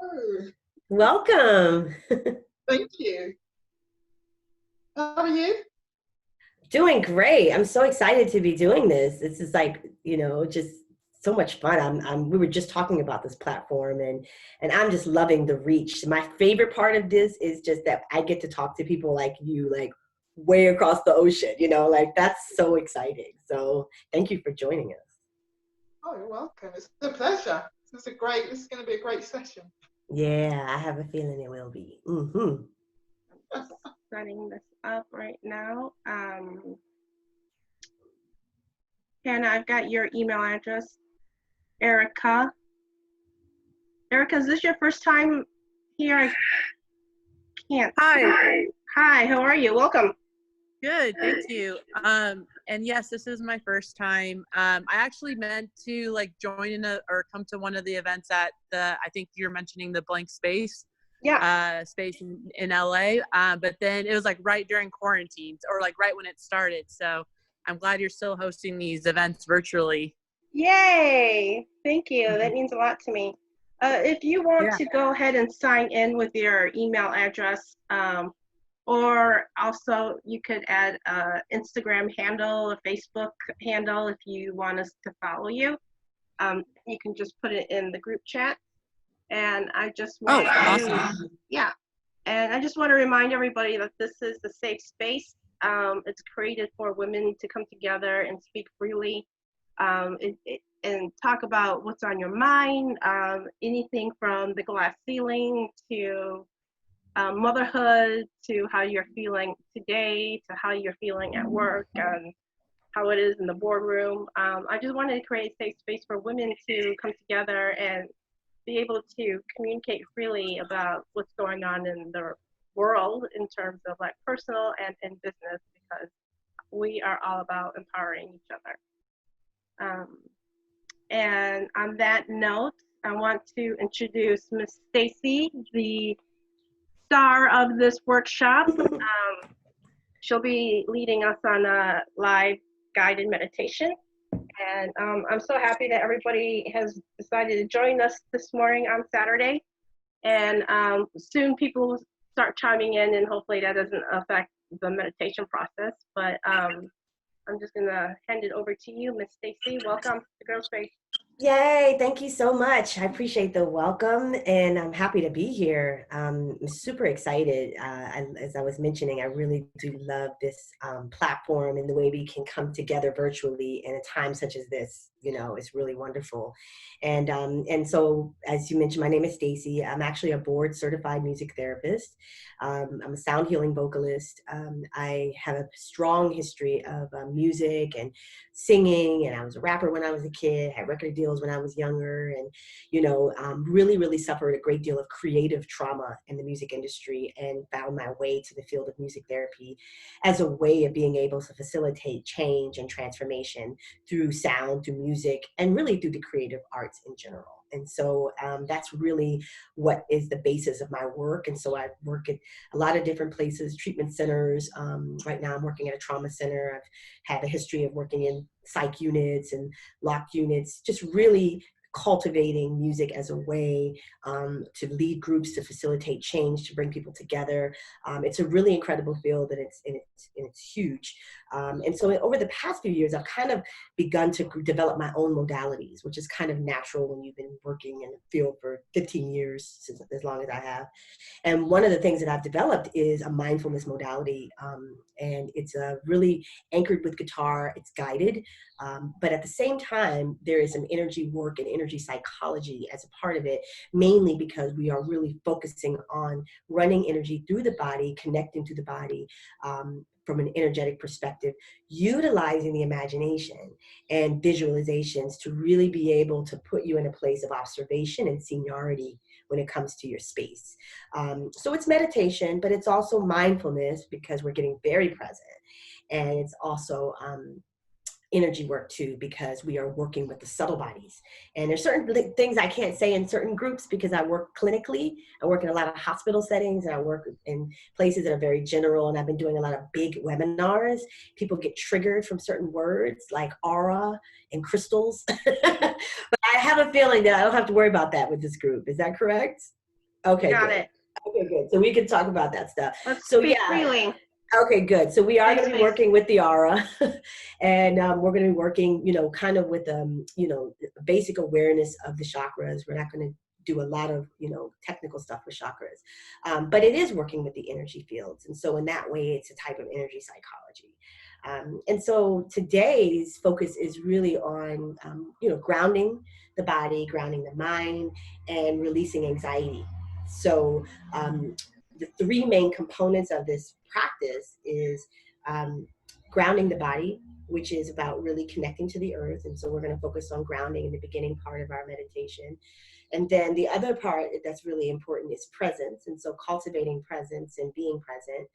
Oh, Welcome. thank you. How are you? Doing great. I'm so excited to be doing this. This is like, just so much fun. We were just talking about this platform and I'm just loving the reach. My favorite part of this is just that I get to talk to people like you, like way across the ocean, like that's so exciting. So thank you for joining us. Oh, you're welcome. It's a pleasure. This is going to be a great session. Yeah, I have a feeling it will be. Just setting this up right now. Hannah, I've got your email address. Erica. Erica, is this your first time here? I can't. Hi. Hi, how are you? Welcome. Good, thank you. And yes, this is my first time. I actually meant to like join or come to one of the events at I think you're mentioning the blank space. Yeah. Space in LA. But then it was like right during quarantine or like right when it started. So I'm glad you're still hosting these events virtually. Yay. Thank you. That means a lot to me. If you want to go ahead and sign in with your email address, or also you could add an Instagram handle, a Facebook handle if you want us to follow you. You can just put it in the group chat. And I just want yeah. And I just want to remind everybody that this is a safe space. It's created for women to come together and speak freely and talk about what's on your mind, anything from the glass ceiling to motherhood, to how you're feeling today, to how you're feeling at work, and how it is in the boardroom. I just wanted to create a safe space for women to come together and be able to communicate freely about what's going on in the world in terms of like personal and in business, because we are all about empowering each other. And on that note, I want to introduce Miss Stacy, the star of this workshop. She'll be leading us on a live guided meditation. And I'm so happy that everybody has decided to join us this morning on Saturday. And soon people will start chiming in, and hopefully that doesn't affect the meditation process. But I'm just gonna hand it over to you, Miss Stacy. Welcome to Girl Space. Yay, thank you so much. I appreciate the welcome and I'm happy to be here. I'm super excited. As I was mentioning, I really do love this platform and the way we can come together virtually in a time such as this. It's really wonderful. And so, as you mentioned, my name is Stacy. I'm actually a board certified music therapist. I'm a sound healing vocalist. I have a strong history of music and singing, and I was a rapper when I was a kid, had record deals when I was younger, and really suffered a great deal of creative trauma in the music industry, and found my way to the field of music therapy as a way of being able to facilitate change and transformation through sound, through music, and really through the creative arts in general. And so that's really what is the basis of my work. And so I work at a lot of different places, treatment centers. Right now I'm working at a trauma center. I've had a history of working in psych units and locked units, just really cultivating music as a way to lead groups, to facilitate change, to bring people together. It's a really incredible field, and it's huge. And so over the past few years, I've kind of begun to develop my own modalities, which is kind of natural when you've been working in the field for 15 years, since as long as I have. And one of the things that I've developed is a mindfulness modality, and it's really anchored with guitar. It's guided, but at the same time, there is some energy work and energy psychology as a part of it, mainly because we are really focusing on running energy through the body, connecting to the body, from an energetic perspective, utilizing the imagination and visualizations to really be able to put you in a place of observation and seniority when it comes to your space. So it's meditation, but it's also mindfulness, because we're getting very present. And it's also energy work too, because we are working with the subtle bodies. And there's certain things I can't say in certain groups because I work clinically. I work in a lot of hospital settings, and I work in places that are very general, and I've been doing a lot of big webinars. People get triggered from certain words like aura and crystals. But I have a feeling that I don't have to worry about that with this group. Is that correct? Okay, Got good. it. Okay, good. So we can talk about that stuff. Let's So speak yeah. freely. Okay, good. So we are Thanks, going to be thanks. working with the aura, and we're going to be working, kind of with basic awareness of the chakras. We're not going to do a lot of technical stuff with chakras, but it is working with the energy fields, and so in that way, it's a type of energy psychology. And so today's focus is really on grounding the body, grounding the mind, and releasing anxiety. So the three main components of this practice is grounding the body, which is about really connecting to the earth. And so we're going to focus on grounding in the beginning part of our meditation. And then the other part that's really important is presence. And so cultivating presence and being present.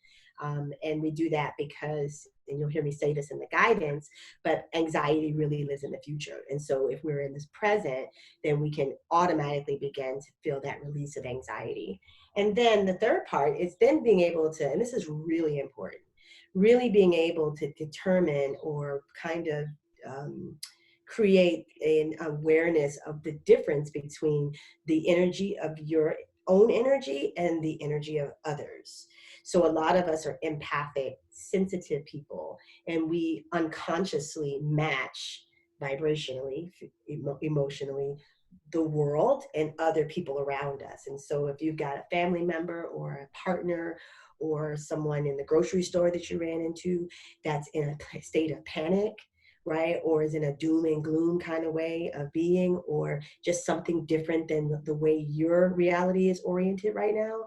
And we do that because, and you'll hear me say this in the guidance, but anxiety really lives in the future. And so if we're in this present, then we can automatically begin to feel that release of anxiety. And then the third part is then being able to, and this is really important, really being able to determine or kind of create an awareness of the difference between the energy of your own energy and the energy of others. So a lot of us are empathic, sensitive people, and we unconsciously match vibrationally, emotionally, the world and other people around us. And so if you've got a family member or a partner or someone in the grocery store that you ran into that's in a state of panic, right, or is in a doom and gloom kind of way of being, or just something different than the way your reality is oriented right now,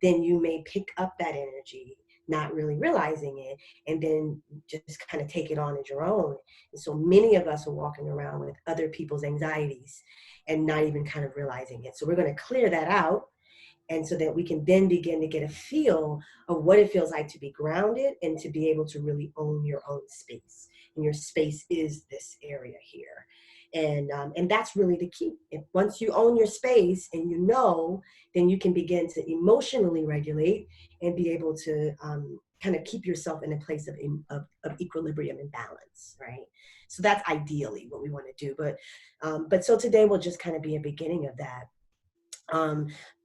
then you may pick up that energy, not really realizing it, and then just kind of take it on as your own. And so many of us are walking around with other people's anxieties and not even kind of realizing it. So we're going to clear that out, and so that we can then begin to get a feel of what it feels like to be grounded and to be able to really own your own space. And your space is this area here. And that's really the key. If once you own your space and then you can begin to emotionally regulate and be able to kind of keep yourself in a place of equilibrium and balance, right? So that's ideally what we want to do. But so today will just kind of be a beginning of that.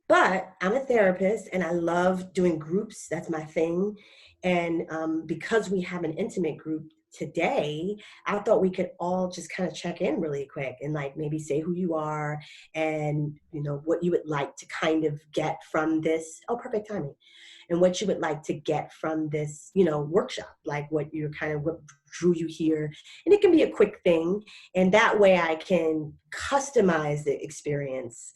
But I'm a therapist and I love doing groups. That's my thing. And because we have an intimate group today, I thought we could all just kind of check in really quick and like maybe say who you are and what you would like to kind of get from this. Oh, perfect timing. And what you would like to get from this, workshop, like what drew you here. And it can be a quick thing. And that way I can customize the experience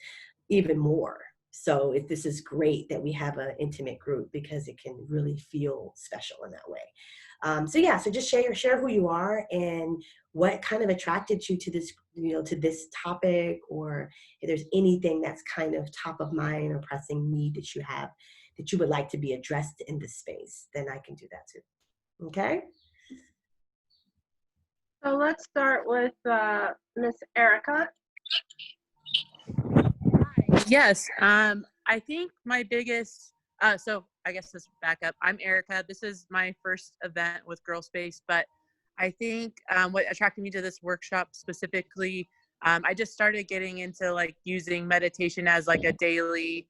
even more. So this is great that we have an intimate group because it can really feel special in that way. So just share who you are and what kind of attracted you to this, to this topic, or if there's anything that's kind of top of mind or pressing need that you have that you would like to be addressed in this space, then I can do that too. Okay. So let's start with Miss Erica. Yes. I think my biggest, so I guess let's back up. I'm Erica. This is my first event with Girl Space, but I think what attracted me to this workshop specifically, I just started getting into like using meditation as like a daily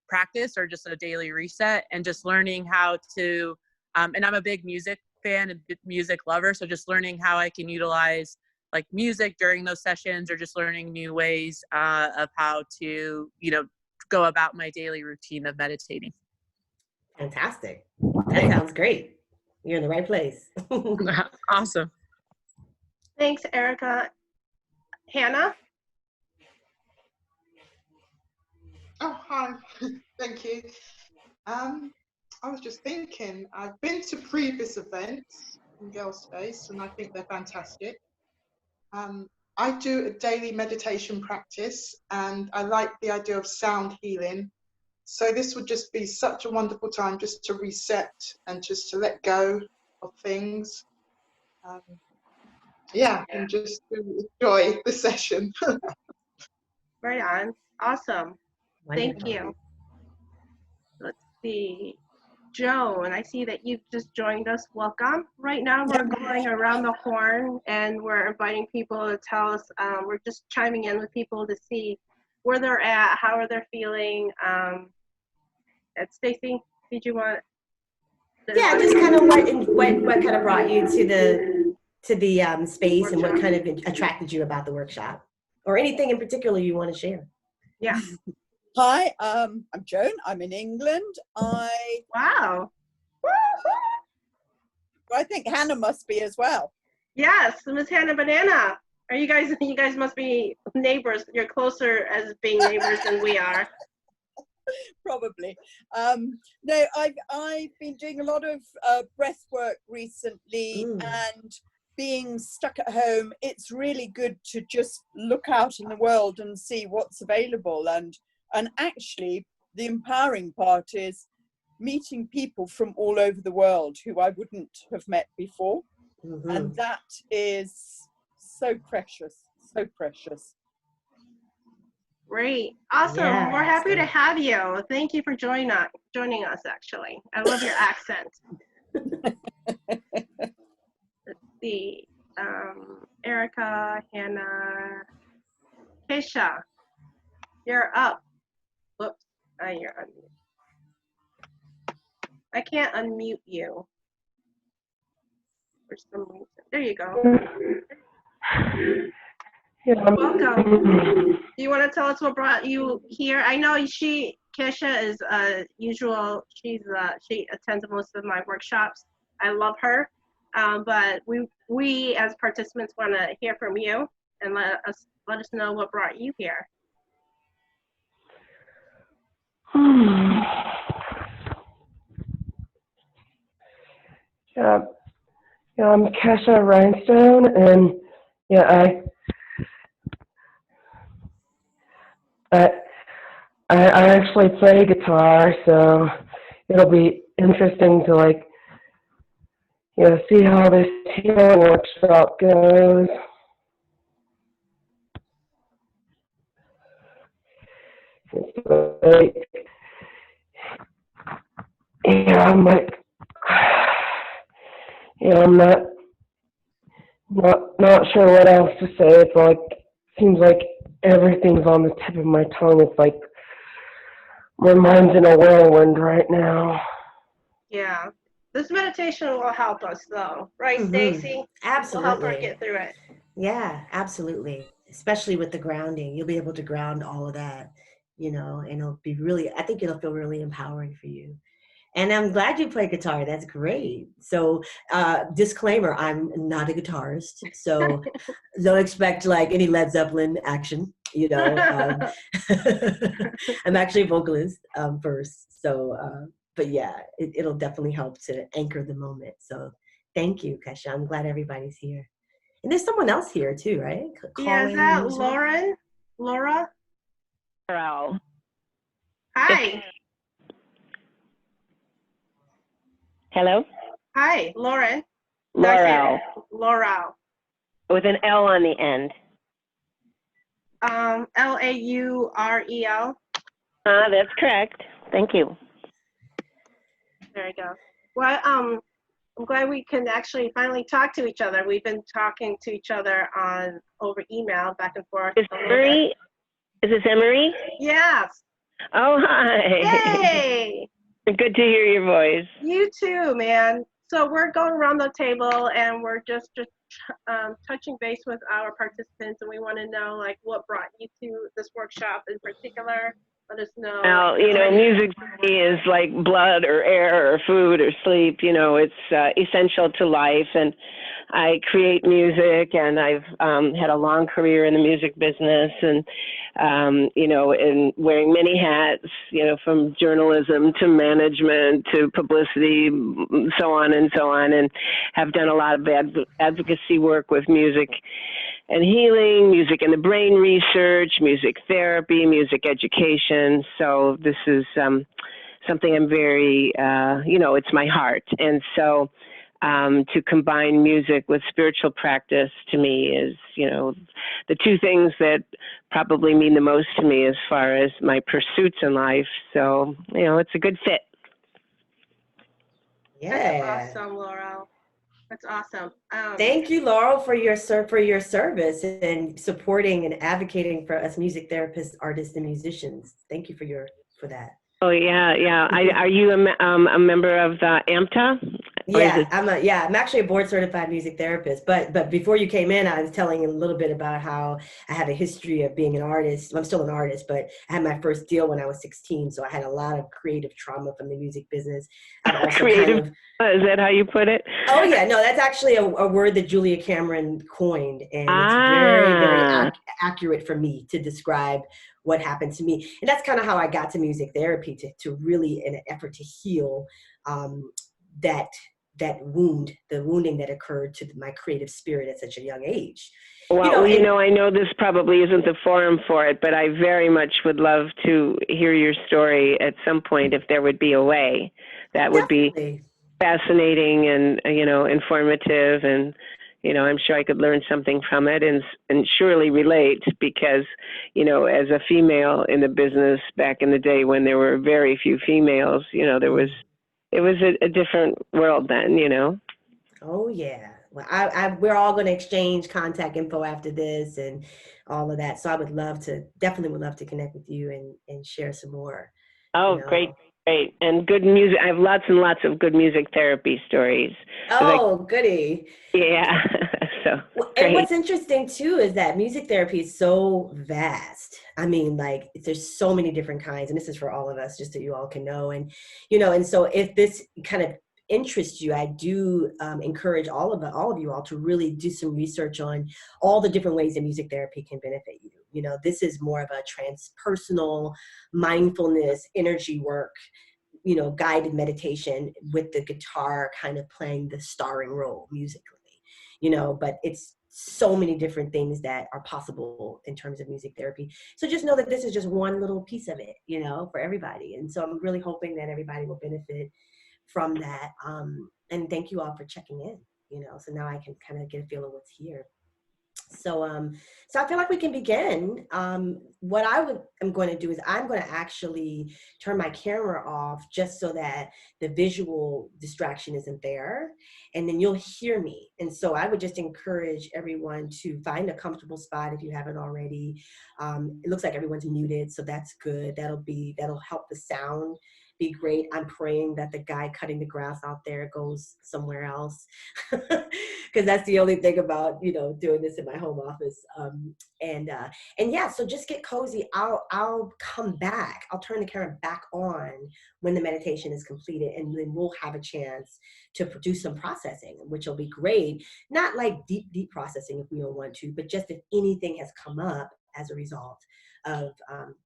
practice or just a daily reset, and just learning how to, and I'm a big music fan and music lover. So just learning how I can utilize like music during those sessions, or just learning new ways of how to, go about my daily routine of meditating. Fantastic. That sounds great. You're in the right place. Awesome. Thanks, Erica. Hannah? Oh, hi. Thank you. I was just thinking, I've been to previous events in Girl Space, and I think they're fantastic. I do a daily meditation practice, and I like the idea of sound healing. So this would just be such a wonderful time just to reset and just to let go of things. And just to enjoy the session. Right on. Awesome. Wonderful. Thank you. Let's see. Joan, I see that you've just joined us. Welcome. Right now we're going around the horn and we're inviting people to tell us, we're just chiming in with people to see where they're at, how are they feeling. Stacy, did you want? Yeah, just kind of what kind of brought you to the space and what kind of attracted you about the workshop, or anything in particular you want to share. Yeah. Hi, I'm Joan. I'm in England. Wow. I think Hannah must be as well. Yes, Miss Hannah Banana. Are you guys? You guys must be neighbors. You're closer as being neighbors than we are. Probably. No, I've been doing a lot of breath work recently, and being stuck at home, it's really good to just look out in the world and see what's available. And actually, the empowering part is meeting people from all over the world who I wouldn't have met before. And that is so precious, so precious. Great. Awesome. Yeah, We're happy to have you. Thank you for joining us, actually. I love your accent. Let's see. Erica, Hannah, Keisha, you're up. Whoops. You're unmuted. I can't unmute you for some reason. There you go. Welcome. Do you want to tell us what brought you here? I know Keisha is usual. She attends most of my workshops. I love her. But we as participants want to hear from you and let us know what brought you here. Yeah, I'm Kesha Rhinestone, and yeah, I actually play guitar, so it'll be interesting to see how this healing workshop goes. I'm not sure what else to say. It's seems like everything's on the tip of my tongue. It's like my mind's in a whirlwind right now. Yeah. This meditation will help us, though. Right, Stacy? Absolutely. Will help her get through it. Yeah, absolutely. Especially with the grounding. You'll be able to ground all of that, and it'll be I think it'll feel really empowering for you. And I'm glad you play guitar. That's great. So, disclaimer, I'm not a guitarist. So don't expect any Led Zeppelin action, I'm actually a vocalist first. So, but yeah, it'll definitely help to anchor the moment. So thank you, Kesha. I'm glad everybody's here. And there's someone else here too, right? Yeah, is that Lauren? Laura? Laurel. Hi. Hello? Hi, Lauren. Laurel. Laurel. With an L on the end. Laurel. That's correct. Thank you. There you go. Well, I'm glad we can actually finally talk to each other. We've been talking to each other over email, back and forth. Is this Emery? Yes. Oh, hi. Hey. Good to hear your voice. You too, man. So we're going around the table and we're just touching base with our participants, and we want to know what brought you to this workshop in particular. Let us know. Well, music to me is like blood or air or food or sleep. It's essential to life. And I create music, and I've had a long career in the music business, and, and wearing many hats, from journalism to management to publicity, so on and so on, and have done a lot of advocacy work with music and healing, music and the brain research, music therapy, music education. So this is something I'm very, it's my heart. And so to combine music with spiritual practice to me is, the two things that probably mean the most to me as far as my pursuits in life. So, it's a good fit. Yeah. That's awesome, Laurel. That's awesome. Thank you, Laurel, for your service and supporting and advocating for us music therapists, artists, and musicians. Thank you for that. Oh yeah, yeah. Are you a member of the AMTA? Yeah, I'm actually a board certified music therapist, but before you came in, I was telling you a little bit about how I have a history of being an artist. I'm still an artist, but I had my first deal when I was 16, so I had a lot of creative trauma from the music business. I've also creative. Is that how you put it? Oh yeah, no, that's actually a word that Julia Cameron coined, and it's very, very accurate for me to describe what happened to me. And that's kind of how I got to music therapy, to really, in an effort to heal that wounding that occurred to my creative spirit at such a young age. Well, I know this probably isn't the forum for it, but I very much would love to hear your story at some point if there would be a way. That would be fascinating and, informative, and, I'm sure I could learn something from it and surely relate because, as a female in the business back in the day when there were very few females, it was a different world then, Oh yeah. Well, we're all going to exchange contact info after this and all of that. So I definitely would love to connect with you and share some more. Oh, great. And good music. I have lots and lots of good music therapy stories. Oh, goody. Yeah. And what's interesting too is that music therapy is so vast. I mean, like there's so many different kinds, and this is for all of us, just so you all can know. And, and so if this kind of interests you, I do encourage all of you all to really do some research on all the different ways that music therapy can benefit you. This is more of a transpersonal mindfulness, energy work, guided meditation with the guitar kind of playing the starring role musically, but it's so many different things that are possible in terms of music therapy. So just know that this is just one little piece of it, for everybody. And so I'm really hoping that everybody will benefit from that. And thank you all for checking in, so now I can kind of get a feel of what's here. So I feel like we can begin. What I'm going to do is I'm going to actually turn my camera off just so that the visual distraction isn't there, and then you'll hear me. And so I would just encourage everyone to find a comfortable spot if you haven't already. It looks like everyone's muted, so that's good. That'll help the sound be great. I'm praying that the guy cutting the grass out there goes somewhere else, because that's the only thing about doing this in my home office. And yeah, so just get cozy. I'll come back. I'll turn the camera back on when the meditation is completed, and then we'll have a chance to produce some processing, which will be great. Not like deep processing if we don't want to, but just if anything has come up as a result of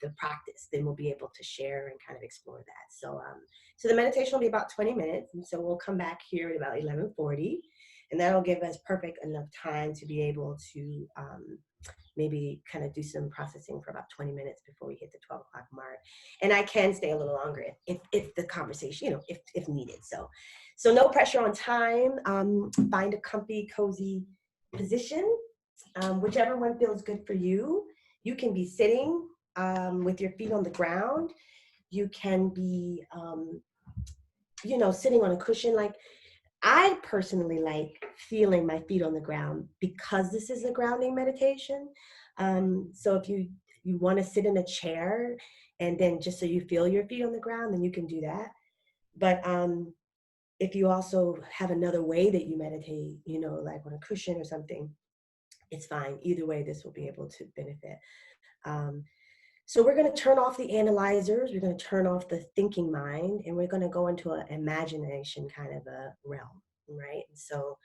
the practice, then we'll be able to share and kind of explore that. So the meditation will be about 20 minutes. And so we'll come back here at about 11:40, and that'll give us perfect enough time to be able to maybe kind of do some processing for about 20 minutes before we hit the 12 o'clock mark. And I can stay a little longer if the conversation, if needed. So no pressure on time. Find a comfy, cozy position, whichever one feels good for you. You can be sitting with your feet on the ground. You can be, sitting on a cushion. Like I personally like feeling my feet on the ground because this is a grounding meditation. So if you want to sit in a chair and then just so you feel your feet on the ground, then you can do that. But if you also have another way that you meditate, like on a cushion or something, it's fine. Either way, this will be able to benefit. So we're going to turn off the analyzers. We're going to turn off the thinking mind, and we're going to go into an imagination kind of a realm, right? So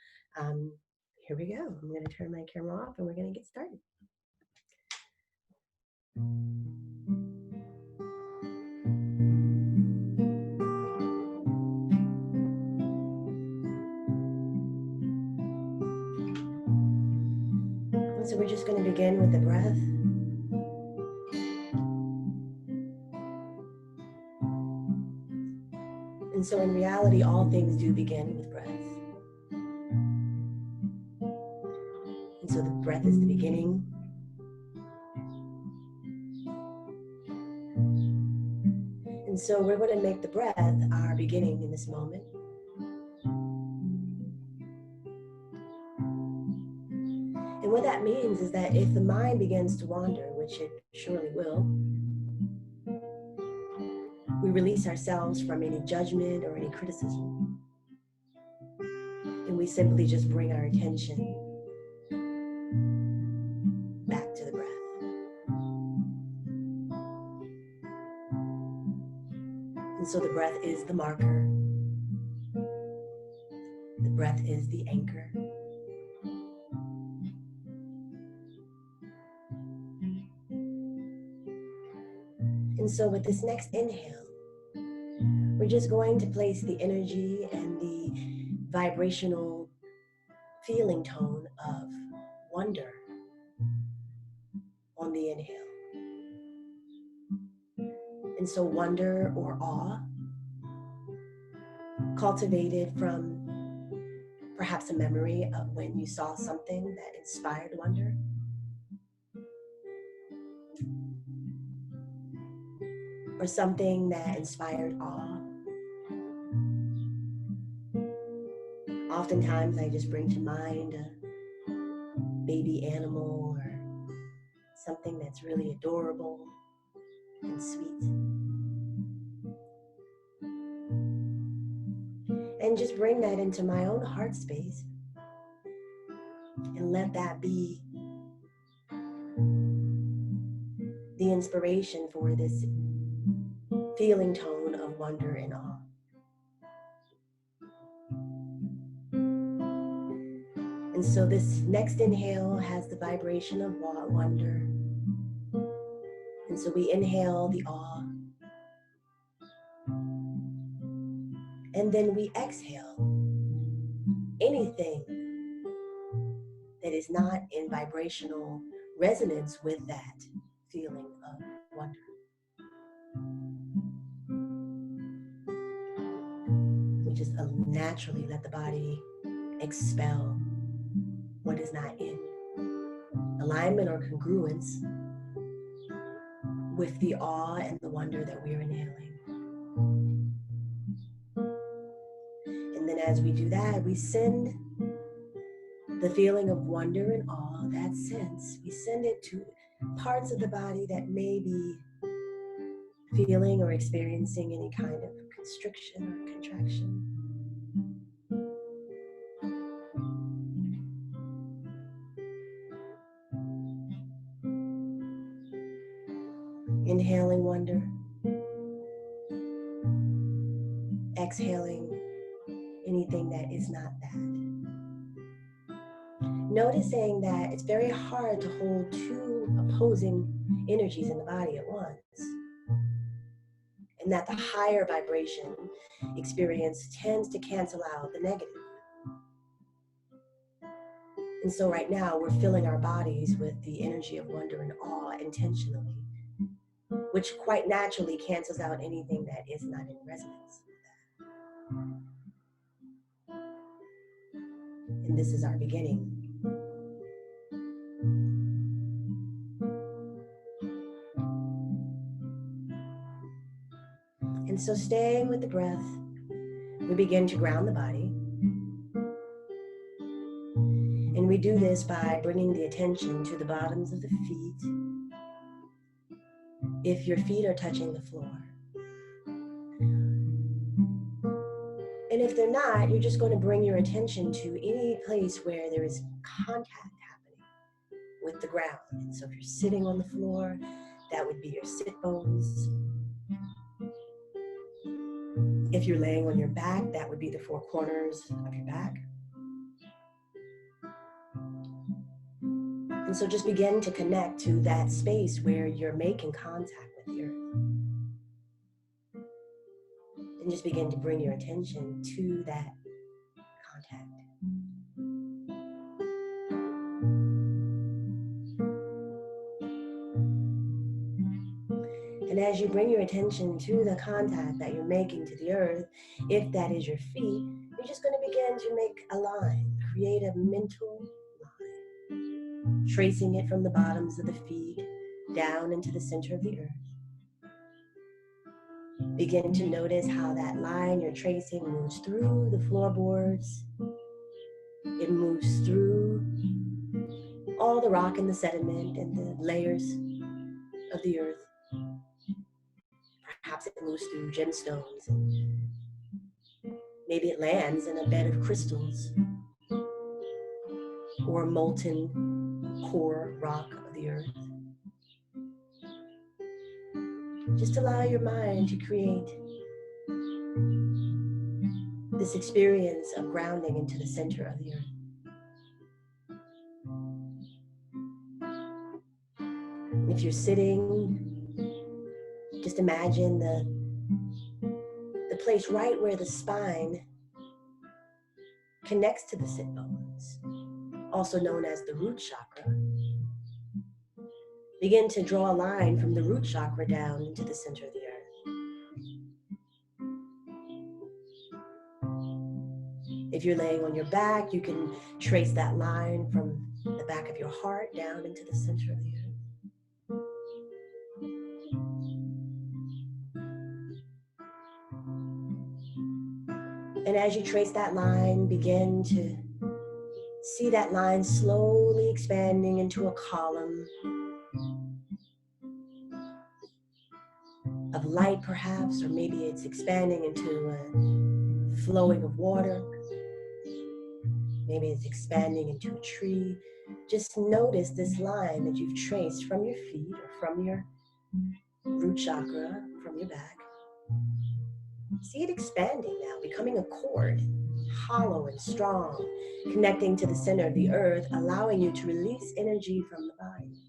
here we go. I'm going to turn my camera off, and we're going to get started. So we're just going to begin with the breath. And so in reality, all things do begin with breath. And so the breath is the beginning. And so we're going to make the breath our beginning in this moment. And what that means is that if the mind begins to wander, which it surely will, we release ourselves from any judgment or any criticism. And we simply just bring our attention back to the breath. And so the breath is the marker. The breath is the anchor. And so with this next inhale, we're just going to place the energy and the vibrational feeling tone of wonder on the inhale. And so wonder or awe, cultivated from perhaps a memory of when you saw something that inspired wonder. Or something that inspired awe. Oftentimes I just bring to mind a baby animal or something that's really adorable and sweet. And just bring that into my own heart space and let that be the inspiration for this feeling tone of wonder and awe. And so this next inhale has the vibration of wonder. And so we inhale the awe. And then we exhale anything that is not in vibrational resonance with that feeling of wonder. We just naturally let the body expel what is not in alignment or congruence with the awe and the wonder that we're inhaling. And then as we do that, we send the feeling of wonder and awe, that sense, we send it to parts of the body that may be feeling or experiencing any kind of constriction or contraction. Inhaling wonder, exhaling anything that is not that. Noticing that it's very hard to hold two opposing energies in the body at once. And that the higher vibration experience tends to cancel out the negative. And so right now we're filling our bodies with the energy of wonder and awe intentionally, which quite naturally cancels out anything that is not in resonance with that. And this is our beginning. And so staying with the breath, we begin to ground the body. And we do this by bringing the attention to the bottoms of the feet, if your feet are touching the floor. And if they're not, you're just going to bring your attention to any place where there is contact happening with the ground. And so if you're sitting on the floor, that would be your sit bones. If you're laying on your back, that would be the four corners of your back. And so just begin to connect to that space where you're making contact with the earth. And just begin to bring your attention to that contact. And as you bring your attention to the contact that you're making to the earth, if that is your feet, you're just going to begin to make a line, create a mental line, tracing it from the bottoms of the feet down into the center of the earth. Begin to notice how that line you're tracing moves through the floorboards. It moves through all the rock and the sediment and the layers of the earth. Perhaps it moves through gemstones, and maybe it lands in a bed of crystals or molten core rock of the earth. Just allow your mind to create this experience of grounding into the center of the earth. If you're sitting, just imagine the place right where the spine connects to the sit bones, also known as the root chakra. Begin to draw a line from the root chakra down into the center of the earth. If you're laying on your back, you can trace that line from the back of your heart down into the center of the earth. And as you trace that line, begin to see that line slowly expanding into a column of light, perhaps, or maybe it's expanding into a flowing of water. Maybe it's expanding into a tree. Just notice this line that you've traced from your feet or from your root chakra, from your back. See it expanding now, becoming a cord, hollow and strong, connecting to the center of the earth, allowing you to release energy from the body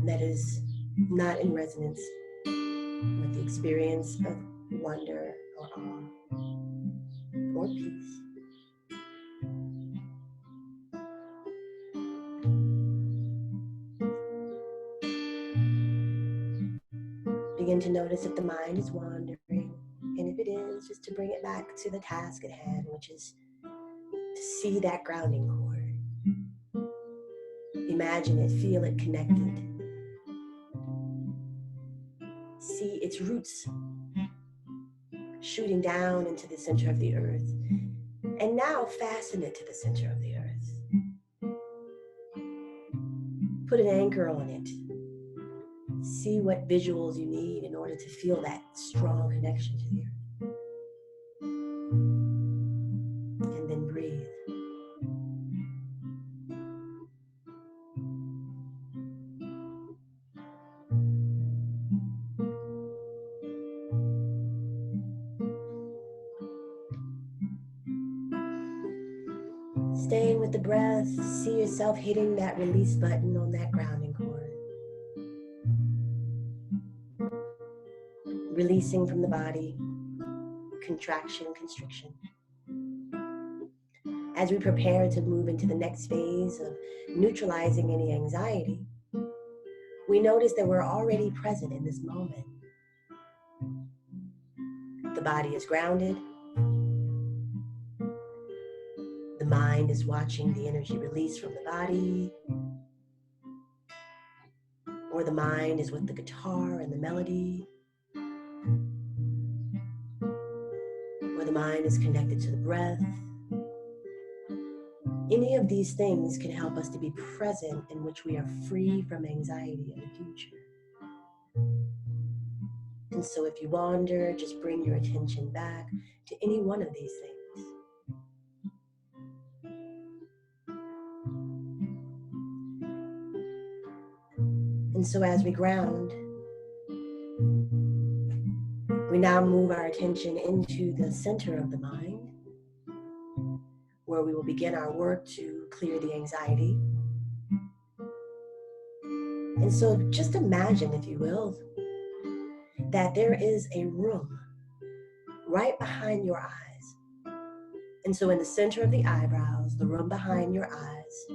that is not in resonance with the experience of wonder or awe or peace. Begin to notice if the mind is wandering, and if it is, just to bring it back to the task at hand, which is to see that grounding cord. Imagine it, feel it connected. See its roots shooting down into the center of the earth, and now fasten it to the center of the earth. Put an anchor on it. See what visuals you need in order to feel that strong connection to the earth. And then breathe. Staying with the breath, see yourself hitting that release button on that grounding cord. Releasing from the body, contraction, constriction. As we prepare to move into the next phase of neutralizing any anxiety, we notice that we're already present in this moment. The body is grounded. The mind is watching the energy release from the body. Or the mind is with the guitar and the melody. Or the mind is connected to the breath. Any of these things can help us to be present in which we are free from anxiety in the future. And so if you wander, just bring your attention back to any one of these things. And so as we ground, we now move our attention into the center of the mind, where we will begin our work to clear the anxiety. And so just imagine, if you will, that there is a room right behind your eyes. And so in the center of the eyebrows, the room behind your eyes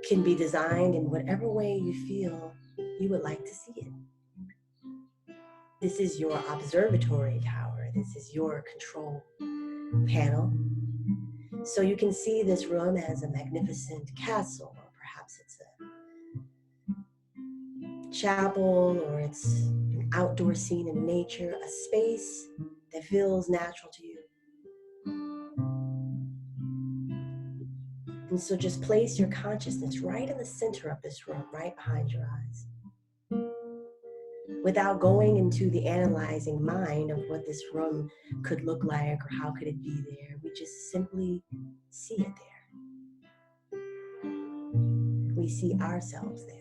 can be designed in whatever way you feel you would like to see it. This is your observatory tower. This is your control panel. So you can see this room as a magnificent castle, or perhaps it's a chapel, or it's an outdoor scene in nature, a space that feels natural to you. And so just place your consciousness right in the center of this room, right behind your eyes. Without going into the analyzing mind of what this room could look like or how could it be there, we just simply see it there. We see ourselves there.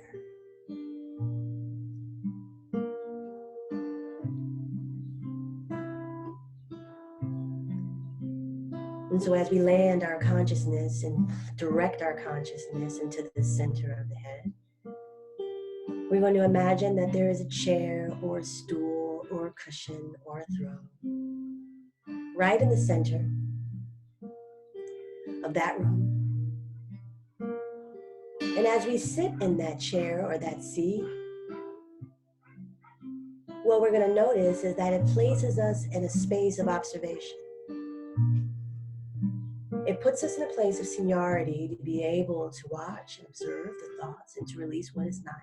And so as we land our consciousness and direct our consciousness into the center of the head, we're going to imagine that there is a chair or a stool or a cushion or a throne right in the center of that room. And as we sit in that chair or that seat, what we're going to notice is that it places us in a space of observation. It puts us in a place of seniority to be able to watch and observe the thoughts and to release what is not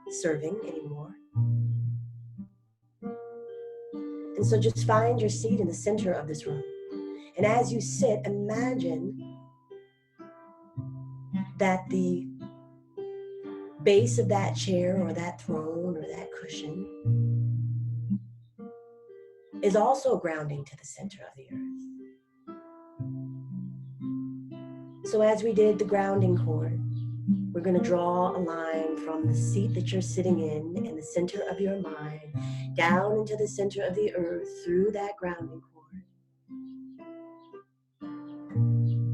serving anymore. And so just find your seat in the center of this room. And as you sit, imagine that the base of that chair or that throne or that cushion is also grounding to the center of the earth. So as we did the grounding cord, we're going to draw a line from the seat that you're sitting in the center of your mind, down into the center of the earth through that grounding cord,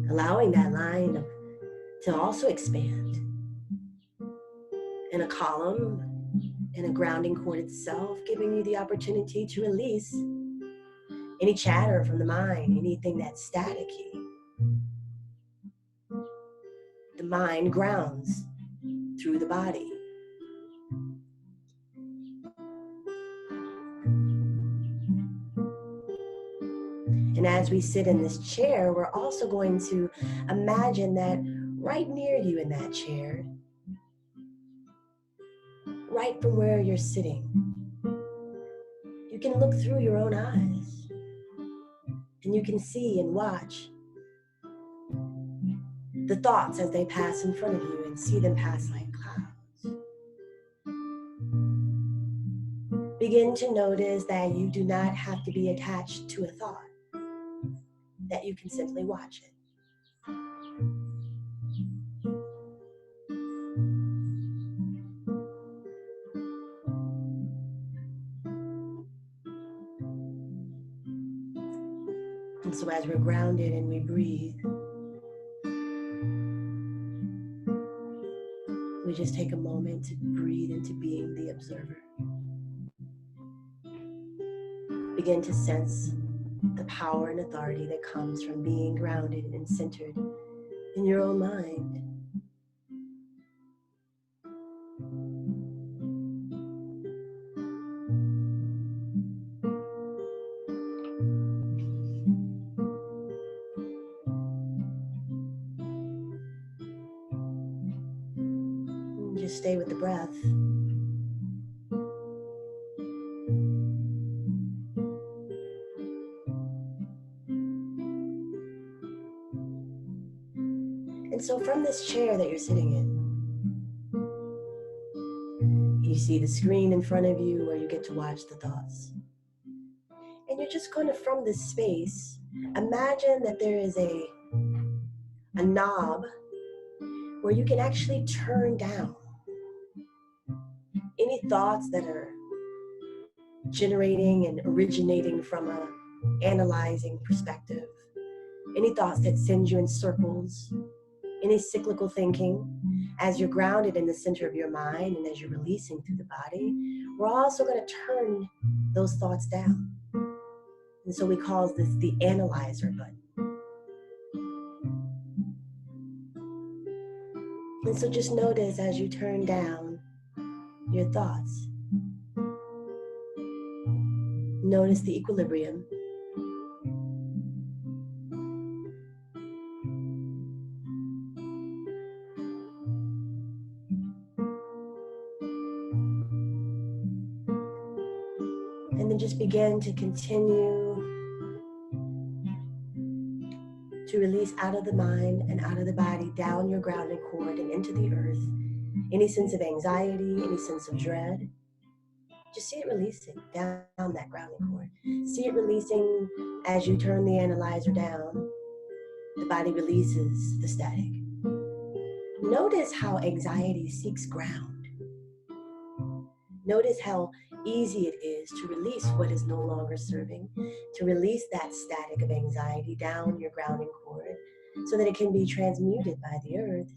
allowing that line to also expand in a column, in a grounding cord itself, giving you the opportunity to release any chatter from the mind, anything that's staticky. The mind grounds through the body. And as we sit in this chair, we're also going to imagine that right near you in that chair, right from where you're sitting, you can look through your own eyes and you can see and watch the thoughts as they pass in front of you and see them pass like clouds. Begin to notice that you do not have to be attached to a thought, that you can simply watch it. And so as we're grounded and we breathe, we just take a moment to breathe into being the observer. Begin to sense the power and authority that comes from being grounded and centered in your own mind. And just stay with the breath. And so from this chair that you're sitting in, you see the screen in front of you where you get to watch the thoughts. And you're just going to, from this space, imagine that there is a knob where you can actually turn down any thoughts that are generating and originating from a analyzing perspective, any thoughts that send you in circles, any cyclical thinking. As you're grounded in the center of your mind and as you're releasing through the body, we're also going to turn those thoughts down. And so we call this the analyzer button. And so just notice as you turn down your thoughts. Notice the equilibrium. And then just begin to continue to release out of the mind and out of the body, down your grounding cord and into the earth, any sense of anxiety, any sense of dread. Just see it releasing down that grounding cord. See it releasing as you turn the analyzer down. The body releases the static. Notice how anxiety seeks ground. Notice how easy it is to release what is no longer serving, to release that static of anxiety down your grounding cord so that it can be transmuted by the earth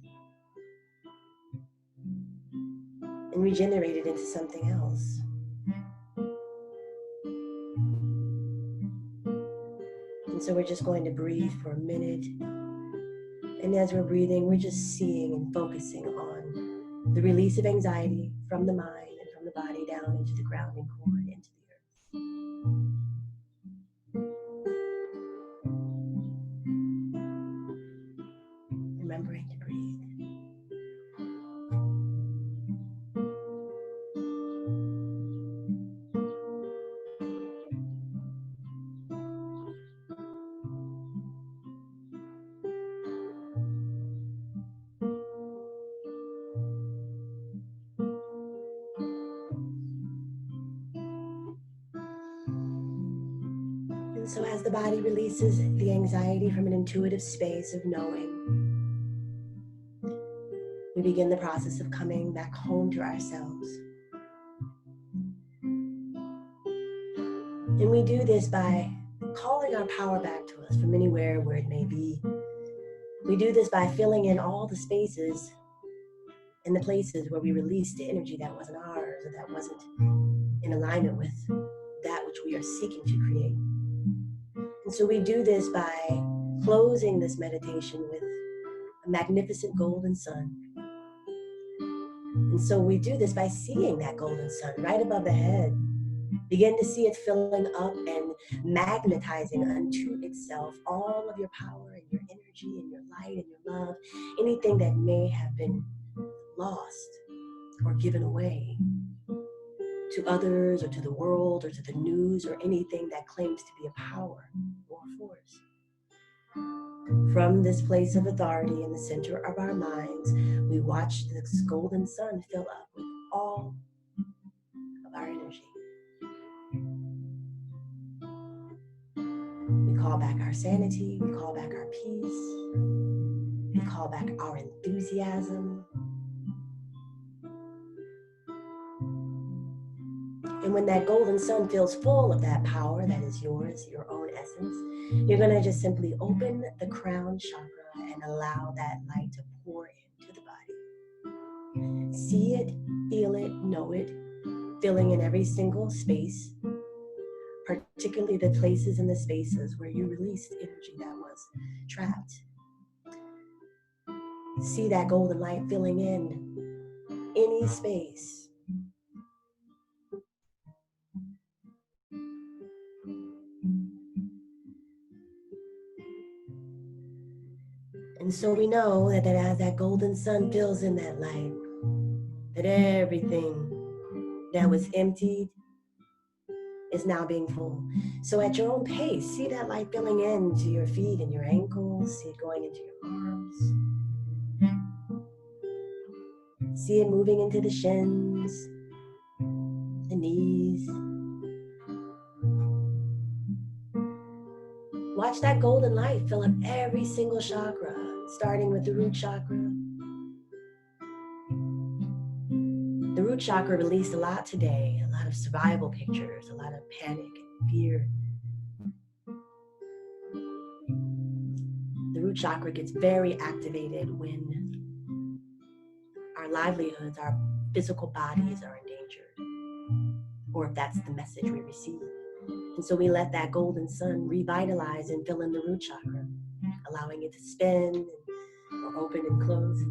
and regenerated into something else. And so we're just going to breathe for a minute. And as we're breathing, we're just seeing and focusing on the release of anxiety from the mind and from the body down into the grounding cord, into the earth. Remembering to breathe. And so as the body releases the anxiety from an intuitive space of knowing, we begin the process of coming back home to ourselves. And we do this by calling our power back to us from anywhere where it may be. We do this by filling in all the spaces and the places where we released the energy that wasn't ours or that wasn't in alignment with that which we are seeking to create. And so we do this by closing this meditation with a magnificent golden sun. And so we do this by seeing that golden sun right above the head. Begin to see it filling up and magnetizing unto itself all of your power and your energy and your light and your love, anything that may have been lost or given away to others or to the world or to the news or anything that claims to be a power or force. From this place of authority in the center of our minds, we watch this golden sun fill up with all of our energy. We call back our sanity, we call back our peace, we call back our enthusiasm. And when that golden sun feels full of that power that is yours, your own essence, you're going to just simply open the crown chakra and allow that light to pour into the body. See it, feel it, know it, filling in every single space, particularly the places and the spaces where you released energy that was trapped. See that golden light filling in any space. And so we know that as that golden sun fills in that light, that everything that was emptied is now being full. So at your own pace, see that light filling into your feet and your ankles, see it going into your arms. See it moving into the shins, the knees. Watch that golden light fill up every single chakra, starting with the root chakra. The root chakra released a lot today, a lot of survival pictures, a lot of panic and fear. The root chakra gets very activated when our livelihoods, our physical bodies are endangered, or if that's the message we receive. And so we let that golden sun revitalize and fill in the root chakra, allowing it to spin or open and close.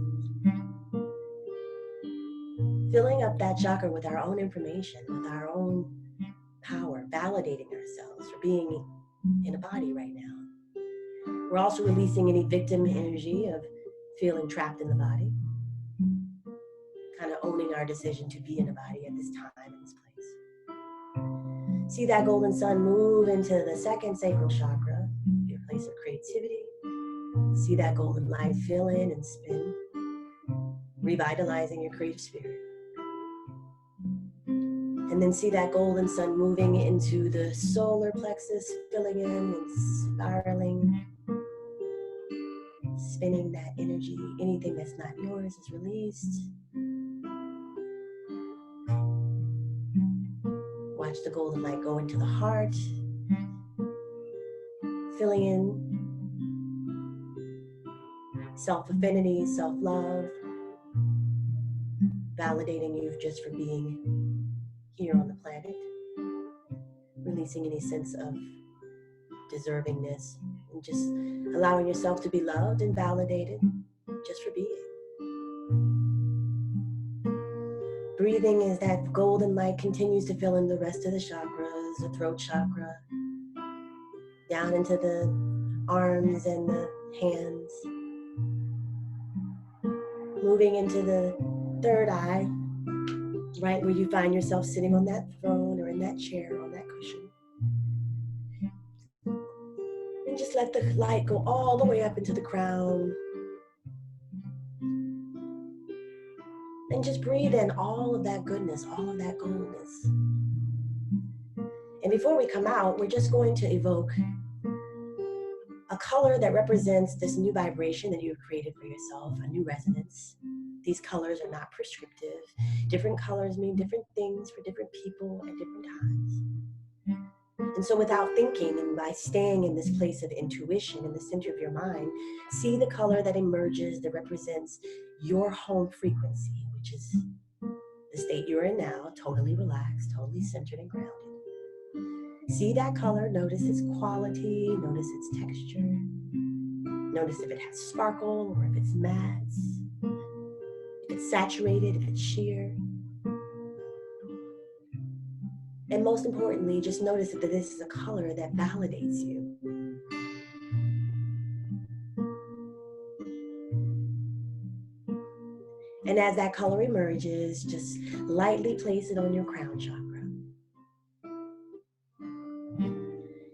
Filling up that chakra with our own information, with our own power, validating ourselves for being in a body right now. We're also releasing any victim energy of feeling trapped in the body, kind of owning our decision to be in a body at this time, in this place. See that golden sun move into the second sacral chakra, your place of creativity, See that golden light fill in and spin, revitalizing your creative spirit. And then see that golden sun moving into the solar plexus, filling in and spiraling, spinning that energy. Anything that's not yours is released. Watch the golden light go into the heart, filling in self-affinity, self-love, validating you just for being here on the planet, releasing any sense of deservingness, and just allowing yourself to be loved and validated just for being. Breathing as that golden light continues to fill in the rest of the chakras, the throat chakra, down into the arms and the hands, moving into the third eye, right where you find yourself sitting on that throne or in that chair, on that cushion. And just let the light go all the way up into the crown. And just breathe in all of that goodness, all of that goodness. And before we come out, we're just going to evoke a color that represents this new vibration that you've created for yourself, a new resonance. These colors are not prescriptive. Different colors mean different things for different people at different times. And so without thinking, and by staying in this place of intuition in the center of your mind, see the color that emerges that represents your home frequency, which is the state you're in now, totally relaxed, totally centered and grounded. See that color, notice its quality, notice its texture. Notice if it has sparkle or if it's matte, if it's saturated, if it's sheer. And most importantly, just notice that this is a color that validates you. And as that color emerges, just lightly place it on your crown chakra.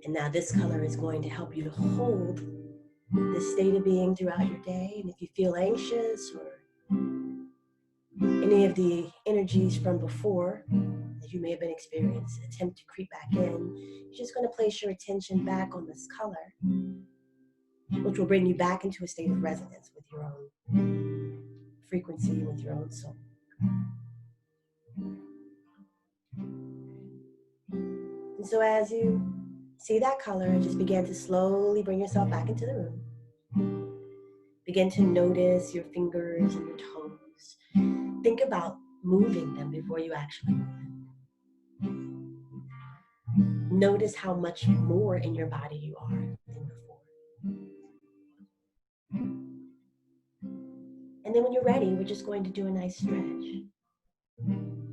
And now this color is going to help you to hold this state of being throughout your day. And if you feel anxious or any of the energies from before that you may have been experiencing attempt to creep back in, you're just going to place your attention back on this color, which will bring you back into a state of resonance with your own frequency, with your own soul. And so as you see that color, just begin to slowly bring yourself back into the room. Begin to notice your fingers and your toes. Think about moving them before you actually move them. Notice how much more in your body you are than before. And then when you're ready, we're just going to do a nice stretch. And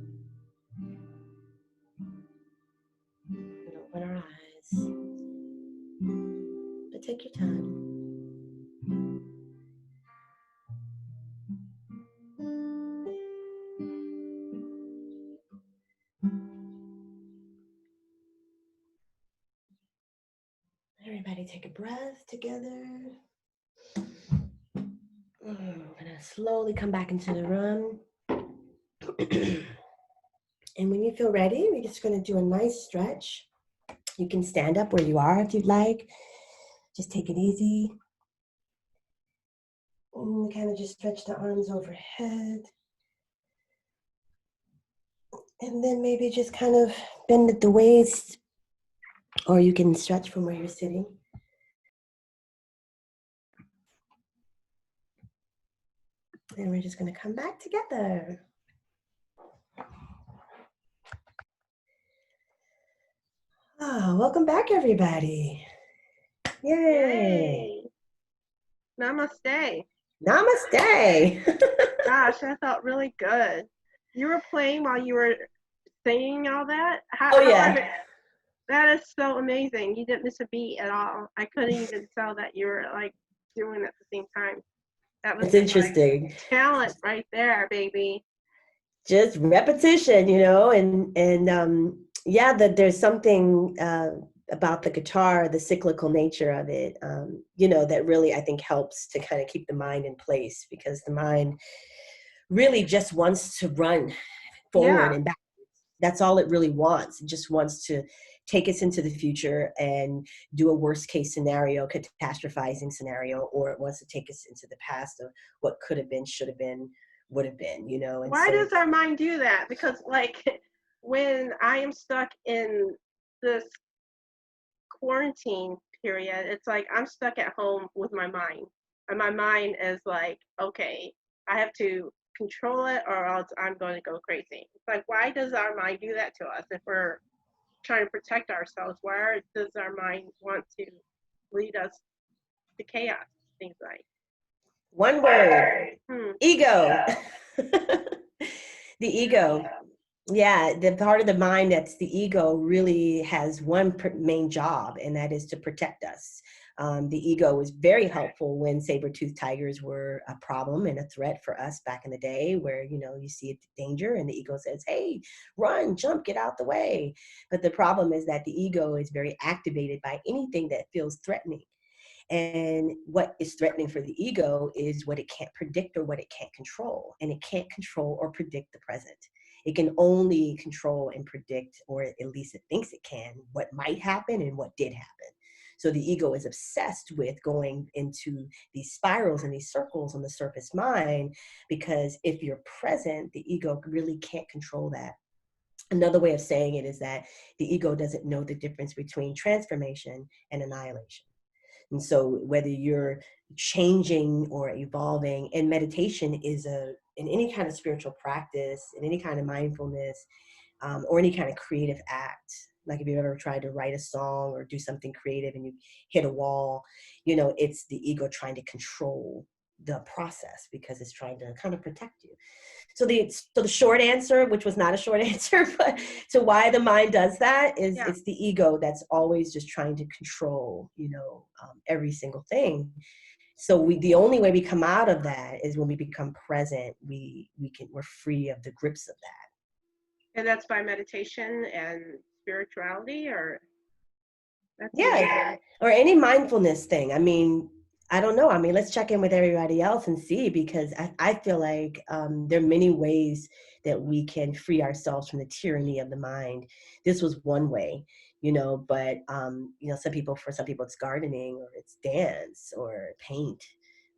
open our eyes. But take your time. Everybody take a breath together. We're gonna slowly come back into the room. And when you feel ready, we're just gonna do a nice stretch. You can stand up where you are if you'd like. Just take it easy. And kind of just stretch the arms overhead. And then maybe just kind of bend at the waist, or you can stretch from where you're sitting. And we're just gonna come back together. Welcome back, everybody. Yay. Namaste. Namaste. Gosh, that felt really good. You were playing while you were singing all that? That is so amazing. You didn't miss a beat at all. I couldn't even tell that you were like doing it at the same time. That was interesting. Talent right there, baby. Just repetition, you know, and yeah, that there's something about the guitar, the cyclical nature of it, you know, that really, I think, helps to kind of keep the mind in place, because the mind really just wants to run forward and back. That's all it really wants. It just wants to take us into the future and do a worst case scenario, catastrophizing scenario, or it wants to take us into the past of what could have been, should have been, would have been, you know. And why so, does our mind do that? Because like when I am stuck in this quarantine period, it's like I'm stuck at home with my mind. And my mind is like, okay, I have to control it or else I'm going to go crazy. It's like, why does our mind do that to us if we're trying to protect ourselves? Why does our mind want to lead us to chaos? Things like one word, ego. The ego. Yeah, the part of the mind that's the ego really has one main job, and that is to protect us. The ego was very helpful when saber-toothed tigers were a problem and a threat for us back in the day, where, you know, you see a danger and the ego says, hey, run, jump, get out the way. But the problem is that the ego is very activated by anything that feels threatening. And what is threatening for the ego is what it can't predict or what it can't control. And it can't control or predict the present. It can only control and predict, or at least it thinks it can, what might happen and what did happen. So the ego is obsessed with going into these spirals and these circles on the surface mind, because if you're present, the ego really can't control that. Another way of saying it is that the ego doesn't know the difference between transformation and annihilation. And so whether you're changing or evolving, and meditation is in any kind of spiritual practice, in any kind of mindfulness, or any kind of creative act, like if you've ever tried to write a song or do something creative and you hit a wall, you know, it's the ego trying to control the process because it's trying to kind of protect you. So the short answer, which was not a short answer, but to why the mind does that is it's the ego that's always just trying to control, you know, every single thing. So the only way we come out of that is when we become present. We're free of the grips of that. And that's by meditation and spirituality, or or any mindfulness thing. I mean, I don't know. I mean, let's check in with everybody else and see, because I feel like there are many ways that we can free ourselves from the tyranny of the mind. This was one way, you know, but, you know, for some people it's gardening, or it's dance, or paint,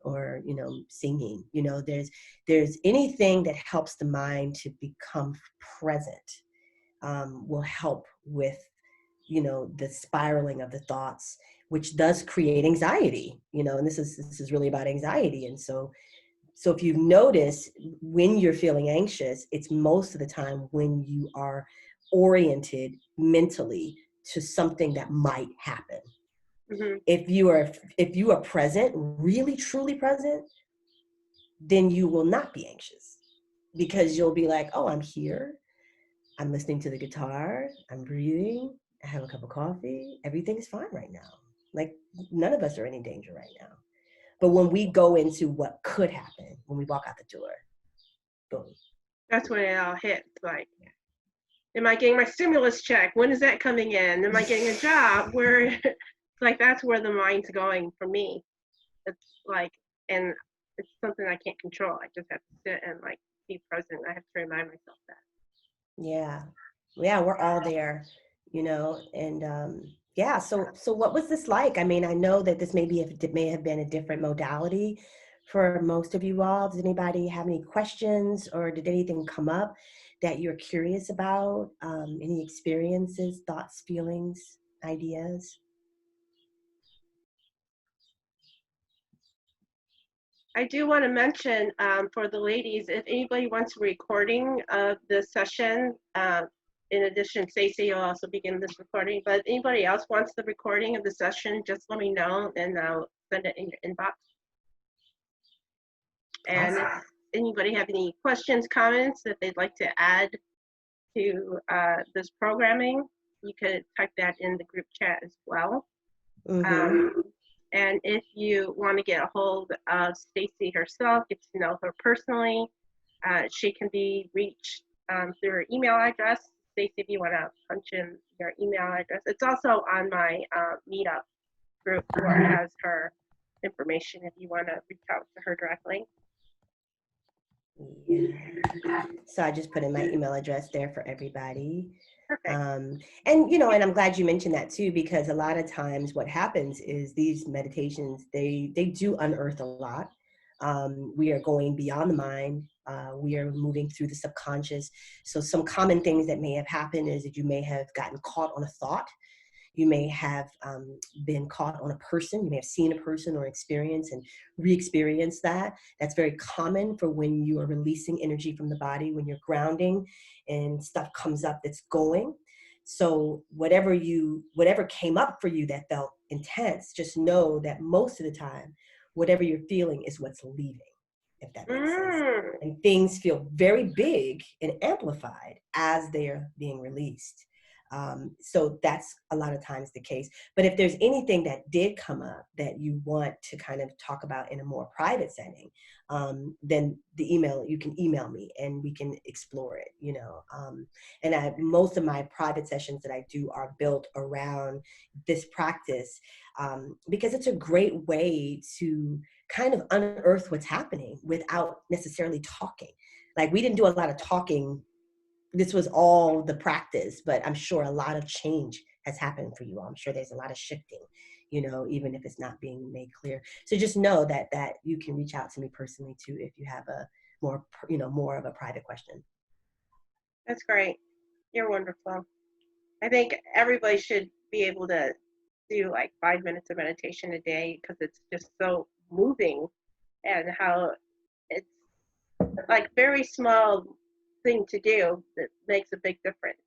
or, you know, singing. You know, there's anything that helps the mind to become present will help with, you know, the spiraling of the thoughts, which does create anxiety, you know, and this is really about anxiety. And so if you notice, when you're feeling anxious, it's most of the time when you are oriented mentally to something that might happen. Mm-hmm. If you are present, really truly present, then you will not be anxious, because you'll be like, oh, I'm here, I'm listening to the guitar, I'm breathing, I have a cup of coffee, everything's fine right now. Like, none of us are in any danger right now. But when we go into what could happen, when we walk out the door, boom. That's when it all hits. Like, am I getting my stimulus check? When is that coming in? Am I getting a job? Where, like, that's where the mind's going for me. It's like, and it's something I can't control. I just have to sit and like be present. I have to remind myself that. Yeah, we're all there, you know, and yeah. So what was this like? I mean, I know that this may have been a different modality for most of you all. Does anybody have any questions, or did anything come up that you're curious about? Any experiences, thoughts, feelings, ideas? I do want to mention for the ladies, if anybody wants a recording of this session, in addition, Stacey will also begin this recording, but if anybody else wants the recording of the session, just let me know and I'll send it in your inbox. And if anybody have any questions, comments that they'd like to add to this programming, you could type that in the group chat as well. Mm-hmm. And if you want to get a hold of Stacey herself, get to know her personally, she can be reached through her email address. Stacey, if you want to punch in your email address. It's also on my meetup group where it has her information if you want to reach out to her directly. Yeah. So I just put in my email address there for everybody. Perfect. And, you know, and I'm glad you mentioned that too, because a lot of times what happens is these meditations, they do unearth a lot. We are going beyond the mind. We are moving through the subconscious. So some common things that may have happened is that you may have gotten caught on a thought. You may have been caught on a person. You may have seen a person or experience and re-experienced that. That's very common for when you are releasing energy from the body, when you're grounding and stuff comes up that's going. So whatever came up for you that felt intense, just know that most of the time, whatever you're feeling is what's leaving, if that makes sense. And things feel very big and amplified as they're being released. So that's a lot of times the case. But if there's anything that did come up that you want to kind of talk about in a more private setting, then you can email me and we can explore it, you know. And most of my private sessions that I do are built around this practice because it's a great way to kind of unearth what's happening without necessarily talking. Like we didn't do a lot of talking. This was all the practice, but I'm sure a lot of change has happened for you all. I'm sure there's a lot of shifting, you know, even if it's not being made clear. So just know that you can reach out to me personally too if you have a more of a private question. That's great. You're wonderful. I think everybody should be able to do like 5 minutes of meditation a day because it's just so moving, and how it's like very small thing to do that makes a big difference.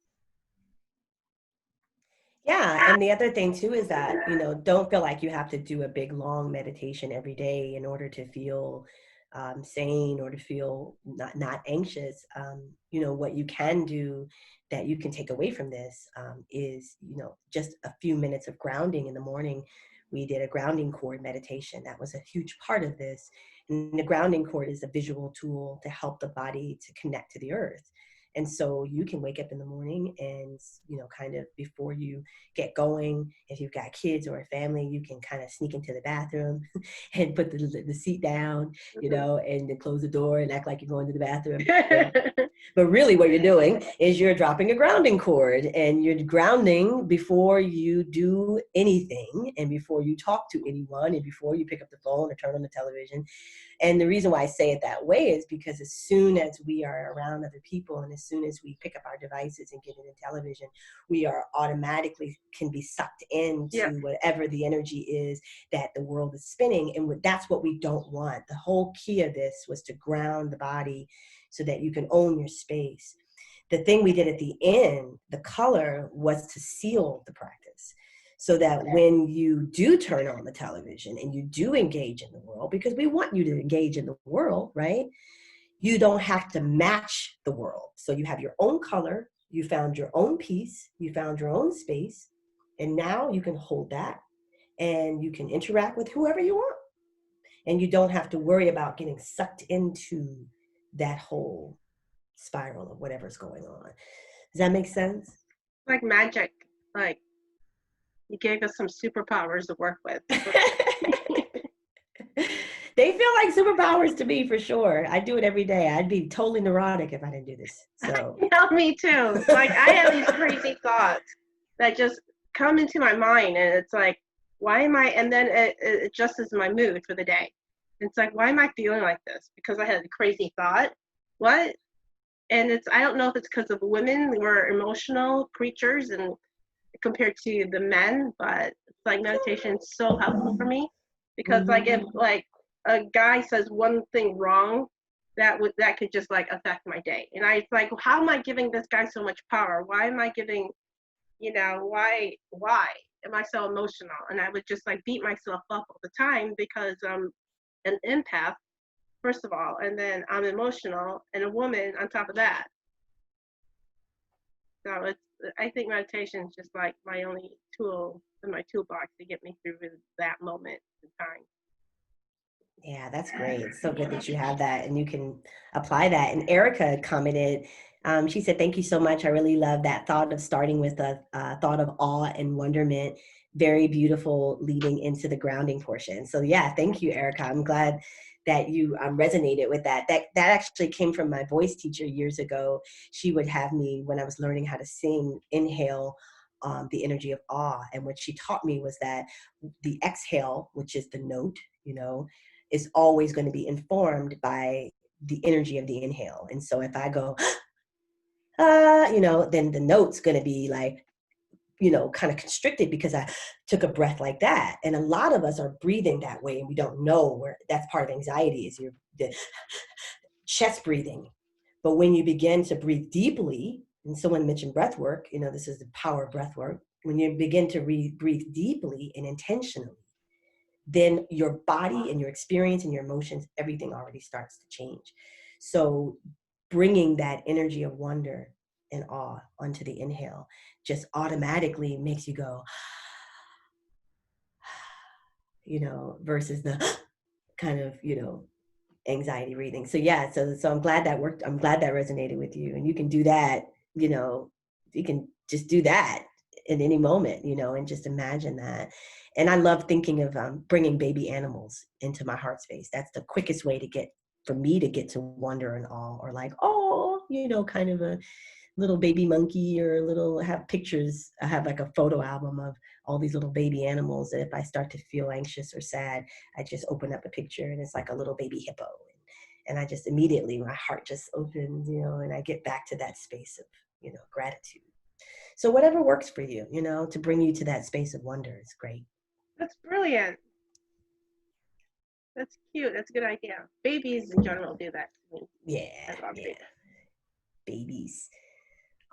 Yeah, and the other thing too is that, you know, don't feel like you have to do a big long meditation every day in order to feel sane or to feel not anxious. You know, what you can do that you can take away from this is, you know, just a few minutes of grounding in the morning. We did a grounding cord meditation. That was a huge part of this. And the grounding cord is a visual tool to help the body to connect to the earth. And so you can wake up in the morning and, you know, kind of before you get going, if you've got kids or a family, you can kind of sneak into the bathroom and put the seat down, you know, and then close the door and act like you're going to the bathroom. But really what you're doing is you're dropping a grounding cord, and you're grounding before you do anything and before you talk to anyone and before you pick up the phone or turn on the television. And the reason why I say it that way is because as soon as we are around other people and as soon as we pick up our devices and get into television, we are automatically can be sucked into whatever the energy is that the world is spinning. And that's what we don't want. The whole key of this was to ground the body so that you can own your space. The thing we did at the end, the color, was to seal the practice. So that when you do turn on the television and you do engage in the world, because we want you to engage in the world, right? You don't have to match the world. So you have your own color, you found your own peace, you found your own space, and now you can hold that and you can interact with whoever you want. And you don't have to worry about getting sucked into that whole spiral of whatever's going on. Does that make sense? Like magic, like you gave us some superpowers to work with. They feel like superpowers to me for sure. I do it every day. I'd be totally neurotic if I didn't do this. So Yeah, me too. Like I have these crazy thoughts that just come into my mind, and it's like, why am I? And then it adjusts my mood for the day. It's like, why am I feeling like this? Because I had a crazy thought. What? And I don't know if it's because of women, we're emotional creatures, and compared to the men, but it's like meditation is so helpful for me because like if like a guy says one thing wrong, that could just like affect my day. And it's like, how am I giving this guy so much power? Why am I giving, you know, why am I so emotional? And I would just like beat myself up all the time because I'm an empath, first of all, and then I'm emotional and a woman on top of that. So I think meditation is just like my only tool in my toolbox to get me through that moment in time. Yeah, that's great. It's so good that you have that and you can apply that. And Erica commented She said, thank you so much. I really love that thought of starting with a thought of awe and wonderment. Very beautiful leading into the grounding portion. So yeah, thank you, Erica. I'm glad that you resonated with that. That actually came from my voice teacher years ago. She would have me, when I was learning how to sing, inhale the energy of awe. And what she taught me was that the exhale, which is the note, is always going to be informed by the energy of the inhale. And so if I go, then the note's going to be like, kind of constricted because I took a breath like that. And a lot of us are breathing that way and we don't know where that's part of anxiety is the chest breathing. But when you begin to breathe deeply, and someone mentioned breath work, this is the power of breath work. When you begin to breathe deeply and intentionally, then your body and your experience and your emotions, everything already starts to change. So bringing that energy of wonder and awe onto the inhale just automatically makes you go, versus the kind of, anxiety breathing. So yeah, so I'm glad that worked. I'm glad that resonated with you. And you can do that, you can just do that in any moment, and just imagine that. And I love thinking of bringing baby animals into my heart space. That's the quickest way for me to get to wonder and awe, or like, kind of a little baby monkey, or have pictures. I have like a photo album of all these little baby animals that if I start to feel anxious or sad, I just open up a picture and it's like a little baby hippo. And I just immediately, my heart just opens, and I get back to that space of, gratitude. So whatever works for you, to bring you to that space of wonder is great. That's brilliant. That's cute. That's a good idea. Babies in general do that to me. Yeah. Babies.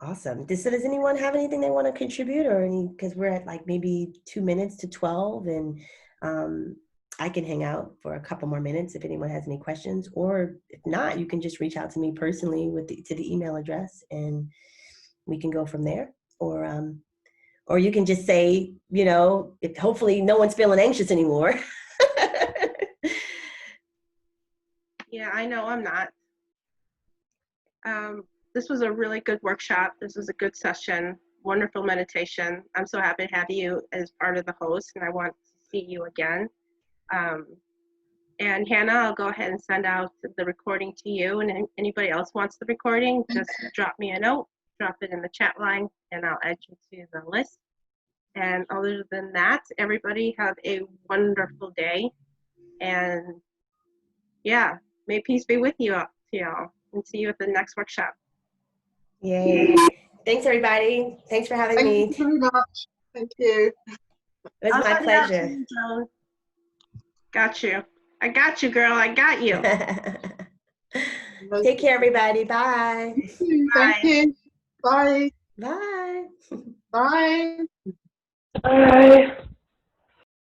Awesome. Does anyone have anything they want to contribute, or because we're at like maybe 2 minutes to 12, and I can hang out for a couple more minutes if anyone has any questions, or if not, you can just reach out to me personally to the email address and we can go from there. Or you can just say, if hopefully no one's feeling anxious anymore. Yeah, I know I'm not. This was a really good workshop. This was a good session, wonderful meditation. I'm so happy to have you as part of the host, and I want to see you again. And Hannah, I'll go ahead and send out the recording to you, and anybody else wants the recording, just drop me a note, drop it in the chat line, and I'll add you to the list. And other than that, everybody have a wonderful day. And yeah, may peace be with you, y'all, and see you at the next workshop. Yay. Thanks, everybody. Thanks for having me. Thank you very much. Thank you. It was my pleasure. You, Joan. Got you. I got you, girl. I got you. Take care, everybody. Bye. Thank you. Bye. Bye. Bye. Bye.